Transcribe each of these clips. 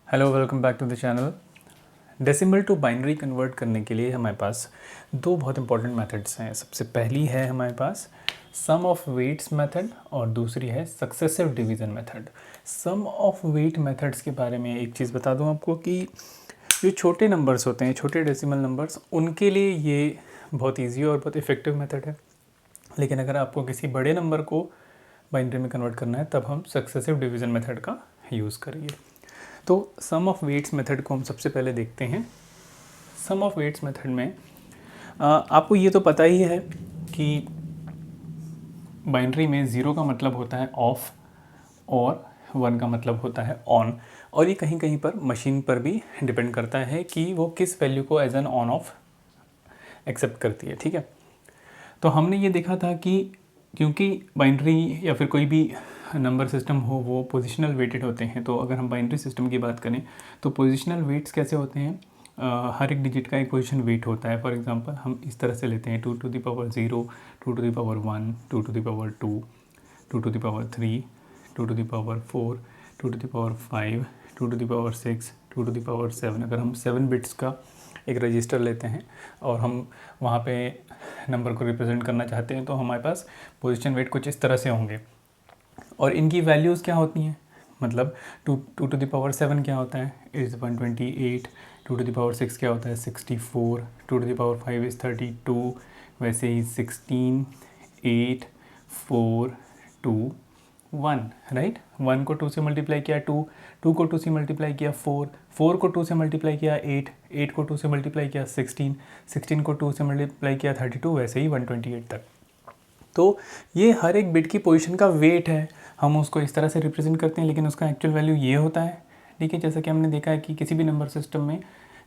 Hello, welcome back to the channel. Decimal to binary convert करने के लिए हमारे पास दो बहुत इंपॉर्टेंट मेथड्स हैं। सबसे पहली है हमारे पास सम ऑफ वेट्स मेथड और दूसरी है successive division method. Sum of weight methods के बारे में एक चीज़ बता दूं आपको कि जो छोटे नंबर्स होते हैं, छोटे डेसिमल नंबर्स, उनके लिए ये बहुत ईजी और बहुत इफ़ेक्टिव मेथड है। लेकिन अगर आपको किसी बड़े नंबर को बाइनरी में कन्वर्ट करना है तब हम सक्सेसिव डिवीज़न मेथड का यूज़ करेंगे। तो सम ऑफ वेट्स मेथड को हम सबसे पहले देखते हैं। सम ऑफ वेट्स मेथड में आपको ये तो पता ही है कि बाइनरी में 0 का मतलब होता है ऑफ और 1 का मतलब होता है ऑन, और ये कहीं कहीं पर मशीन पर भी डिपेंड करता है कि वो किस वैल्यू को as an on off accept करती है। ठीक है, तो हमने ये देखा था कि क्योंकि बाइनरी या फिर कोई भी नंबर सिस्टम हो वो पोजिशनल वेटेड होते हैं। तो अगर हम बाइनरी सिस्टम की बात करें तो पोजिशनल वेट्स कैसे होते हैं, हर एक डिजिट का एक पोजीशन वेट होता है। फॉर एग्जांपल हम इस तरह से लेते हैं 2 to the power 0, 2 to the power 1, 2 to the power 2, 2 to the power 3, 2 to the power 4, 2 to the power 5, 2 to the power 6, 2 to the power 7। अगर हम 7 बिट्स का एक रजिस्टर लेते हैं और हम वहाँ पे नंबर को रिप्रेजेंट करना चाहते हैं तो हमारे पास पोजीशन वेट कुछ इस तरह से होंगे और इनकी वैल्यूज़ क्या होती हैं। मतलब 2 to the power 7 क्या होता है, इज़ 128। 2 to the power 6 क्या होता है, 64। 2 to the power 5 इज़ 32। वैसे ही 16, 8, 4, 2, 1, राइट। 1 को 2 से मल्टीप्लाई किया 2, 2 को 2 से मल्टीप्लाई किया 4, 4 को 2 से मल्टीप्लाई किया 8, 8 को 2 से मल्टीप्लाई किया 16, 16 को 2 से मल्टीप्लाई किया 32, वैसे ही 128 तक। तो ये हर एक बिट की पोजीशन का वेट है, हम उसको इस तरह से रिप्रेजेंट करते हैं, लेकिन उसका एक्चुअल वैल्यू ये होता है। ठीक है, जैसा कि हमने देखा है कि किसी भी नंबर सिस्टम में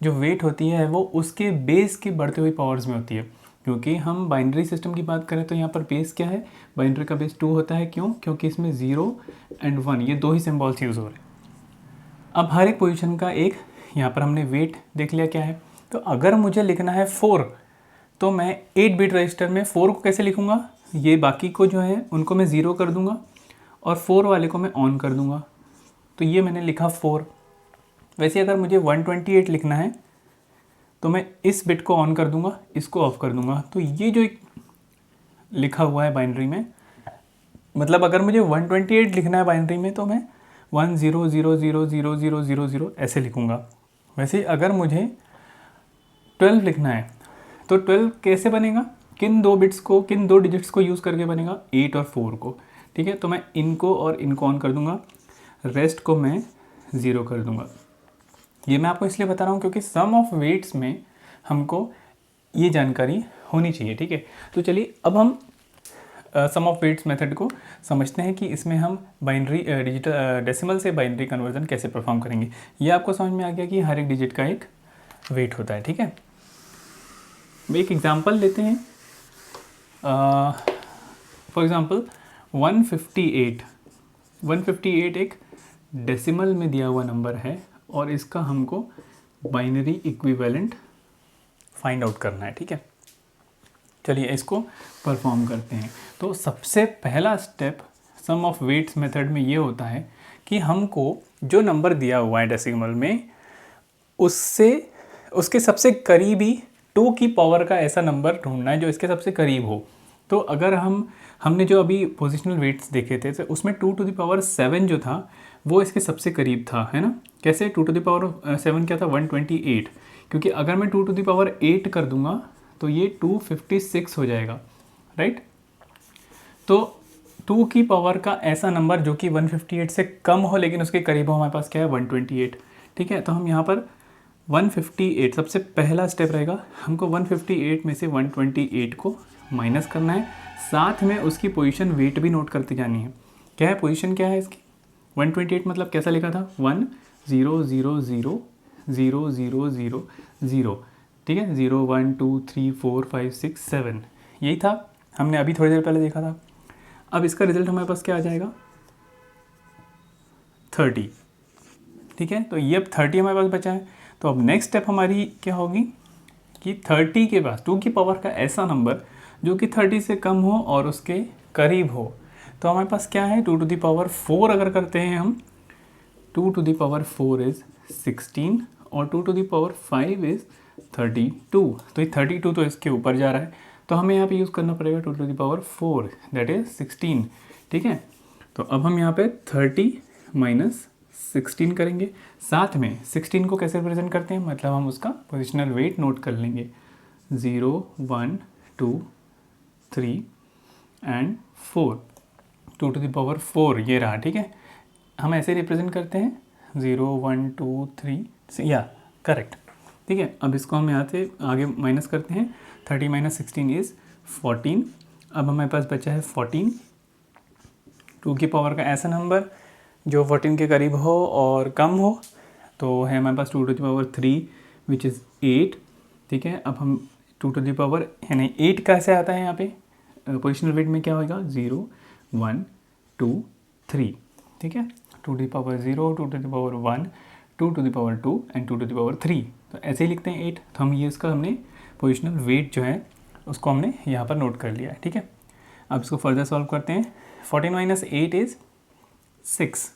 जो वेट होती है वो उसके बेस की बढ़ती हुई पावर्स में होती है। क्योंकि हम बाइनरी सिस्टम की बात करें तो यहाँ पर बेस क्या है, बाइनरी का बेस 2 होता है। क्यों? क्योंकि इसमें 0 एंड 1 ये दो ही सिम्बॉल्स यूज़ हो रहे हैं। अब हर एक पोजीशन का एक यहाँ पर हमने वेट देख लिया क्या है। तो अगर मुझे लिखना है 4 तो मैं 8 बिट रजिस्टर में 4 को कैसे लिखूँगा, ये बाकी को जो है उनको मैं 0 कर दूंगा और 4 वाले को मैं ऑन कर दूंगा। तो ये मैंने लिखा 4। वैसे अगर मुझे 128 लिखना है तो मैं इस बिट को ऑन कर दूंगा, इसको ऑफ कर दूंगा। तो ये जो लिखा हुआ है बाइनरी में, मतलब अगर मुझे 128 लिखना है बाइनरी में तो मैं 10000000 ऐसे लिखूँगा। वैसे अगर मुझे 12 लिखना है तो 12 कैसे बनेगा, किन दो बिट्स को, किन दो डिजिट्स को यूज़ करके बनेगा, 8 और 4 को। ठीक है, तो मैं इनको और इनको ऑन कर दूंगा, रेस्ट को मैं 0 कर दूंगा। ये मैं आपको इसलिए बता रहा हूँ क्योंकि सम ऑफ वेट्स में हमको ये जानकारी होनी चाहिए। ठीक है, तो चलिए अब हम सम ऑफ वेट्स मेथड को समझते हैं कि इसमें हम बाइनरी डिजिटल डेसिमल से बाइनरी कन्वर्जन कैसे परफॉर्म करेंगे। ये आपको समझ में आ गया कि हर एक डिजिट का एक वेट होता है। ठीक है, एक एग्जांपल लेते हैं। फॉर एग्जांपल 158 एक डेसिमल में दिया हुआ नंबर है और इसका हमको बाइनरी इक्विवेलेंट फाइंड आउट करना है। ठीक है, चलिए इसको परफॉर्म करते हैं। तो सबसे पहला step sum of weights method में ये होता है कि हमको जो नंबर दिया हुआ है डेसिमल में उसके सबसे करीबी 2 की पावर का ऐसा नंबर ढूंढना है जो इसके सबसे करीब हो। तो अगर हमने जो अभी पोजिशनल वेट्स देखे थे तो उसमें 2 to the power 7 जो था वो इसके सबसे करीब था, है ना। कैसे? 2 to the power 7 क्या था, 128। क्योंकि अगर मैं 2 to the power 8 कर दूंगा तो ये 256 हो जाएगा, राइट। तो 2 की पावर का ऐसा नंबर जो कि 158 से कम हो लेकिन उसके करीब हो, हमारे पास क्या है, 128। ठीक है, तो हम यहाँ पर 158 सबसे पहला स्टेप रहेगा, हमको 158 में से 128 को माइनस करना है, साथ में उसकी पोजीशन वेट भी नोट करते जानी है। क्या है पोजीशन, क्या है इसकी, 128 मतलब कैसा लिखा था, 1 0 0 0 0 0 0 0। ठीक है, 0 1 2 3 4 5 6 7 यही था, हमने अभी थोड़ी देर पहले देखा था। अब इसका रिजल्ट हमारे पास क्या आ जाएगा, 30। ठीक है, तो ये अब 30 हमारे पास बचा है। तो अब नेक्स्ट स्टेप हमारी क्या होगी कि 30 के पास 2 की पावर का ऐसा नंबर जो कि 30 से कम हो और उसके करीब हो। तो हमारे पास क्या है, 2 to the power 4 अगर करते हैं हम 2 to the power 4 इज़ 16 और 2 to the power 5 इज़ 32। तो ये 32 तो इसके ऊपर जा रहा है, तो हमें यहाँ पे यूज़ करना पड़ेगा 2 to the power 4, that is 16। ठीक है, तो अब हम यहाँ पे 30 माइनस 16 करेंगे। साथ में 16 को कैसे रिप्रेजेंट करते हैं, मतलब हम उसका पोजिशनल वेट नोट कर लेंगे, 0 1 2 3 एंड 4, 2 to the power 4 ये रहा। ठीक है, हम ऐसे रिप्रेजेंट करते हैं 0 1 2 3 या करेक्ट। ठीक है, अब इसको हम यहाँ से आगे माइनस करते हैं, 30 माइनस 16 इज़ 14। अब हमारे पास बचा है 14, 2 की पावर का ऐसा नंबर जो 14 के करीब हो और कम हो, तो है हमारे पास 2 to the power 3 which is 8। ठीक है, अब हम 2 to the power यानी 8 कैसे आता है यहाँ पे, पोजिशनल वेट में क्या होगा, 0 1 2 3। ठीक है, 2 to the power 0, 2 to the power 1, 2 to the power 2 and 2 to the power 3। तो ऐसे ही लिखते हैं 8। तो हम ये इसका हमने पोजिशनल वेट जो है उसको हमने यहाँ पर नोट कर लिया है। ठीक है, अब इसको फर्दर सॉल्व करते हैं। 14 माइनस 8 इज़ 6,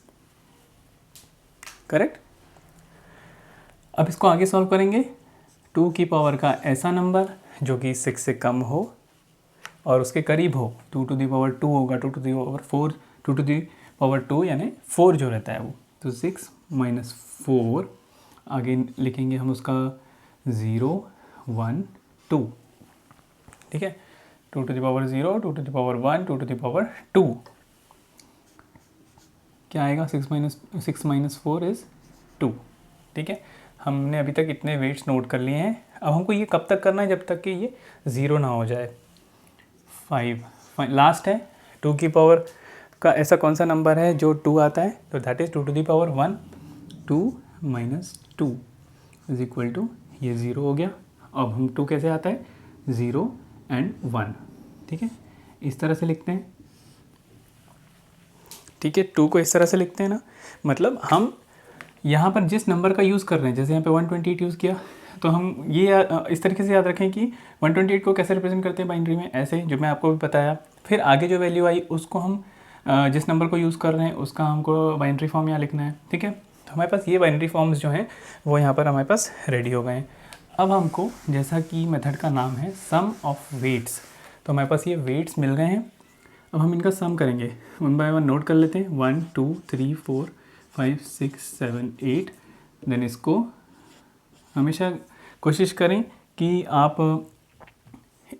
करेक्ट। अब इसको आगे सॉल्व करेंगे, 2 की पावर का ऐसा नंबर जो कि 6 से कम हो और उसके करीब हो, 2 to the power 2 होगा, 2 to the power 4, 2 to the power 2 यानी 4 जो रहता है वो, तो 6 माइनस 4, आगे लिखेंगे हम उसका 0 1 2। ठीक है, 2 to the power 0, 2 to the power 1, 2 to the power 2, क्या आएगा, 6 माइनस 4 इज़ 2। ठीक है, हमने अभी तक इतने वेट्स नोट कर लिए हैं। अब हमको ये कब तक करना है, जब तक कि ये 0 ना हो जाए। 5 लास्ट है, 2 की पावर का ऐसा कौन सा नंबर है जो 2 आता है, तो that is 2 to the power 1, 2 minus 2 is equal to, ये 0 हो गया। अब हम 2 कैसे आता है, 0 एंड 1। ठीक है, इस तरह से लिखते हैं। ठीक है, 2 को इस तरह से लिखते हैं ना, मतलब हम यहाँ पर जिस नंबर का यूज़ कर रहे हैं, जैसे यहाँ पे 128 यूज़ किया, तो हम ये इस तरीके से याद रखें कि 128 को कैसे रिप्रेजेंट करते हैं बाइनरी में, ऐसे जो मैं आपको भी बताया। फिर आगे जो वैल्यू आई उसको हम जिस नंबर को यूज़ कर रहे हैं उसका हमको बाइनरी फॉर्म यहाँ लिखना है। ठीक है, तो हमारे पास ये बाइनरी फॉर्म्स जो हैं वो यहाँ पर हमारे पास रेडी हो गए हैं। अब हमको, जैसा कि मेथड का नाम है सम ऑफ वेट्स, तो हमारे पास ये वेट्स मिल गए हैं। अब हम इनका सम करेंगे, 1 बाय 1 नोट कर लेते हैं, 1 2 3 4 5 6 7 8। देन इसको हमेशा कोशिश करें कि आप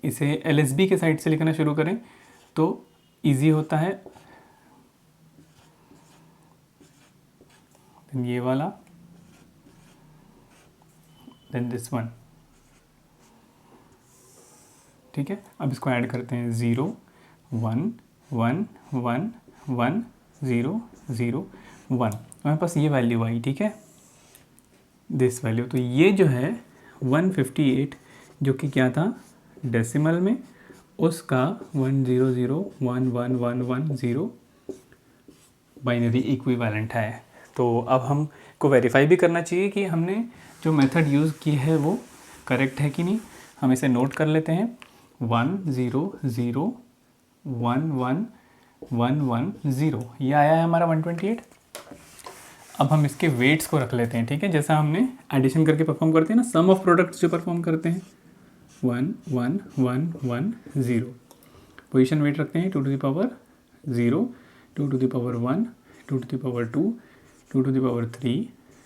इसे LSB के साइड से लिखना शुरू करें तो इजी होता है। देन ये वाला, देन दिस वन। ठीक है, अब इसको ऐड करते हैं, 0 1 1 1 1 0 0 1। हमारे पास ये वैल्यू आई। ठीक है, दिस वैल्यू, तो ये जो है 158 जो कि क्या था डेसिमल में, उसका 100111110 बाइनरी इक्विवेलेंट है। तो अब हमको वेरीफाई भी करना चाहिए कि हमने जो मेथड यूज़ की है वो करेक्ट है कि नहीं। हम इसे नोट कर लेते हैं, 100111110, ये आया है हमारा 128। अब हम इसके वेट्स को रख लेते हैं। ठीक है, जैसा हमने एडिशन करके परफॉर्म करते हैं ना, सम ऑफ प्रोडक्ट्स जो परफॉर्म करते हैं, 1 1 1 1 0। पोजीशन वेट रखते हैं 2 to the power 0, 2 to the power 1, 2 to the power 2, 2 to the power 3,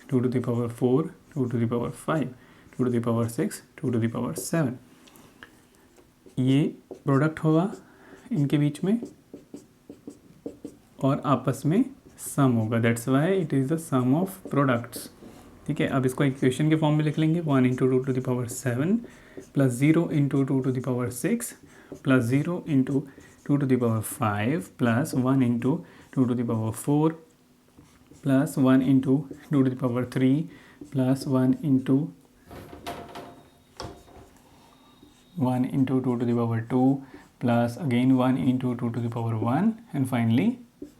2 to the power 4, 2 to the power 5, 2 to the power 6, 2 to the power 7। ये प्रोडक्ट होगा इनके बीच में और आपस में सम होगा, that's why it is the sum of products. ठीक है, अब इसको इक्वेशन के फॉर्म में लिख लेंगे, 1 into 2 to the power 7 plus 0 into 2 to the power 6 plus 0 into 2 to the power 5 plus 1 into 2 to the power 4 plus 1 into 2 to the power 3 plus 1 into 2 to the power 2 plus again 1 into 2 to the power 1 and finally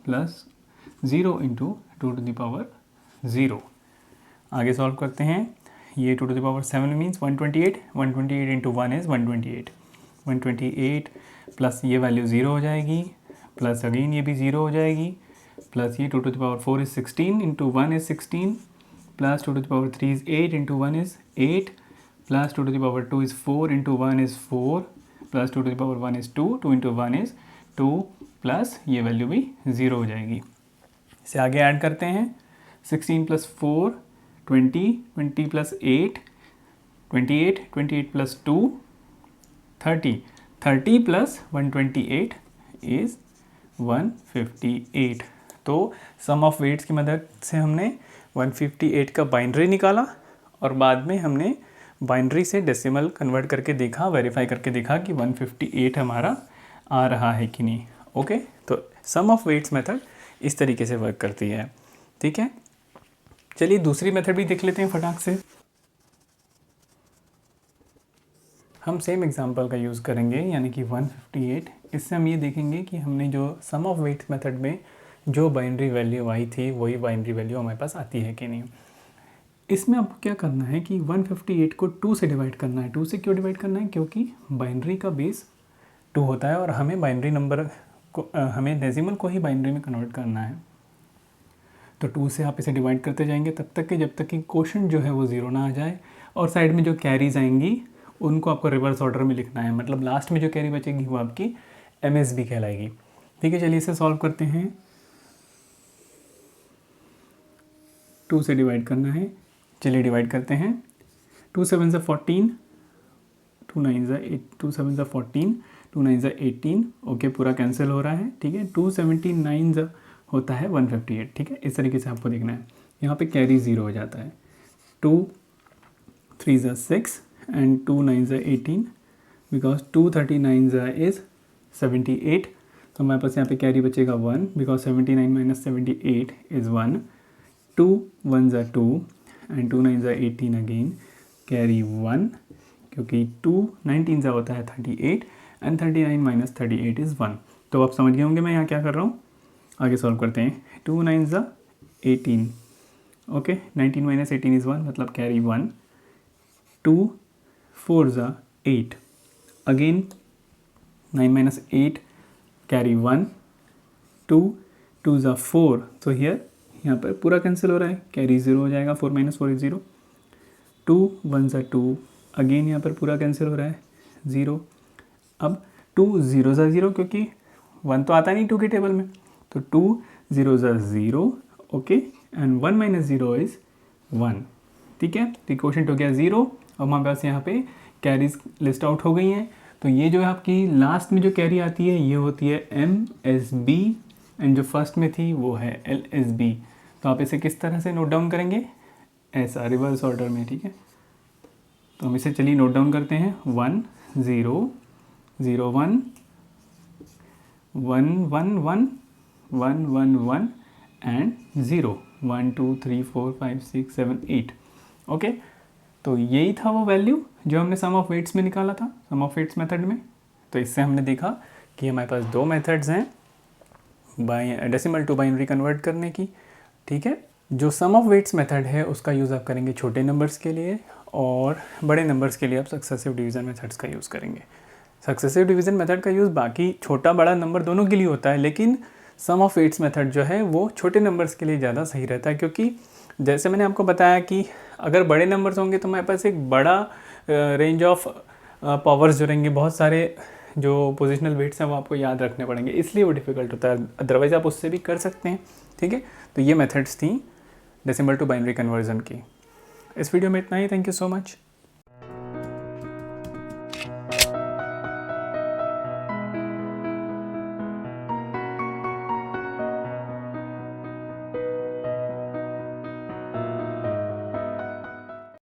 plus 0 into 2 to the power 0। आगे solve करते हैं, ये 2 to the power 7 means 128, 128 into 1 is 128, 128 plus ये value 0 हो जाएगी, plus again ये भी 0 हो जाएगी, प्लस ये 2 to the power 4 is 16 into 1 is 16 plus 2 to the power 3 is 8 into 1 is 8 plus 2 to the power 2 is 4 into 1 is 4 plus 2 to the power 1 is 2 2 into 1 is 2 plus ये value भी 0 हो जाएगी। इसे आगे ऐड करते हैं 16 plus 4 20 20 plus 8 28 28 plus 2 30 30 plus 128 is 158। तो सम of weights की मदद से हमने 158 का बाइनरी निकाला और बाद में हमने बाइनरी से डेसिमल कन्वर्ट करके देखा, वेरीफाई करके देखा कि 158 हमारा आ रहा है कि नहीं। ओके, तो सम ऑफ वेट्स मेथड इस तरीके से वर्क करती है। ठीक है, चलिए दूसरी मेथड भी देख लेते हैं फटाक से। हम सेम एग्जांपल का यूज़ करेंगे यानी कि 158। इससे हम ये देखेंगे कि हमने जो सम ऑफ वेट्स मेथड में जो बाइनरी वैल्यू आई थी वही बाइनरी वैल्यू हमारे पास आती है कि नहीं। इसमें आपको क्या करना है कि 158 को 2 से डिवाइड करना है। 2 से क्यों डिवाइड करना है? क्योंकि बाइनरी का बेस 2 होता है और हमें बाइनरी नंबर को हमें डेसिमल को ही बाइनरी में कन्वर्ट करना है। तो 2 से आप इसे डिवाइड करते जाएंगे तब तक कि जब तक कि क्वोशंट जो है वो 0 ना आ जाए, और साइड में जो कैरीज आएंगी उनको आपको रिवर्स ऑर्डर में लिखना है। मतलब लास्ट में जो कैरी बचेगी वो आपकी MSB कहलाएगी। ठीक है, चलिए इसे सॉल्व करते हैं। 2 से डिवाइड करना है, चलिए डिवाइड करते हैं। 2 7 ज़ा 14, 2 9 ज़ा 8, 2 7 ज़ा 14, 2 9 ज़ा 18। ओके, पूरा कैंसिल हो रहा है। ठीक है, 279 ज़ा होता है 158। ठीक है, इस तरीके से आपको देखना है। यहाँ पे कैरी 0 हो जाता है। 2 3 ज़ा 6 and 2 9 ज़ा 18 बिकॉज 239 ज़ा इज़ 78। तो हमारे पास यहाँ पे कैरी बचेगा 1 बिकॉज 79 माइनस 78 इज़ 1। 2 1 ज़ा 2 एंड 2 9 ज़ा 18 अगेन कैरी 1 क्योंकि 2 19 ज़ा होता है 38 एंड 39 माइनस 38 इज़ 1। तो आप समझ गए होंगे मैं यहाँ क्या कर रहा हूँ। आगे सॉल्व करते हैं। 2 9 ज़ा 18, ओके, 19 माइनस 18 इज़ 1 मतलब कैरी 1। 2 4 ज़ा 8, अगेन 9 माइनस 8 कैरी 1। 2 2 ज़ा 4, तो हियर यहाँ पर पूरा कैंसिल हो रहा है, कैरी 0 हो जाएगा। 4 माइनस 4 इज़ 0। 2 1 ज़ा 2, अगेन यहाँ पर पूरा कैंसिल हो रहा है, 0। अब 2 0 ज़ा 0 क्योंकि 1 तो आता नहीं 2 के टेबल में, तो 2 0 ज़ा 0, ओके, एंड 1 माइनस 0 इज़ 1। ठीक है, तो क्वोशंट हो गया 0 और हमारे पास यहाँ पे कैरीज लिस्ट आउट हो गई हैं। तो ये जो है आपकी लास्ट में जो कैरी आती है ये होती है MSB एंड जो फर्स्ट में थी वो है LSB। तो आप इसे किस तरह से नोट डाउन करेंगे? ऐसा, रिवर्स ऑर्डर में। ठीक है, तो हम इसे चलिए नोट डाउन करते हैं। 1 0 0 1 1 1 1 1 1 1 एंड 0 1 2 3 4 5 6 7 8। ओके, तो यही था वो वैल्यू जो हमने सम ऑफ वेट्स में निकाला था, सम ऑफ वेट्स मेथड में। तो इससे हमने देखा कि हमारे पास 2 मेथड्स हैं डेसिमल टू बाइनरी कन्वर्ट करने की। ठीक है, जो सम ऑफ वेट्स मेथड है उसका यूज़ आप करेंगे छोटे नंबर्स के लिए और बड़े नंबर्स के लिए आप सक्सेसिव डिवीज़न मेथड्स का यूज़ करेंगे। सक्सेसिव डिवीज़न मेथड का यूज़ बाकी छोटा बड़ा नंबर दोनों के लिए होता है, लेकिन सम ऑफ वेट्स मेथड जो है वो छोटे नंबर्स के लिए ज़्यादा सही रहता है, क्योंकि जैसे मैंने आपको बताया कि अगर बड़े नंबर्स होंगे तो हमारे पास एक बड़ा रेंज ऑफ पावर्स जो रहेंगे, बहुत सारे जो पोजिशनल वेट्स हैं वो आपको याद रखने पड़ेंगे, इसलिए वो डिफ़िकल्ट होता है। अदरवाइज़ आप उससे भी कर सकते हैं। ठीक है, तो ये मेथड्स थी डेसिमल टू बाइनरी कन्वर्जन की। इस वीडियो में इतना ही। Thank you so much.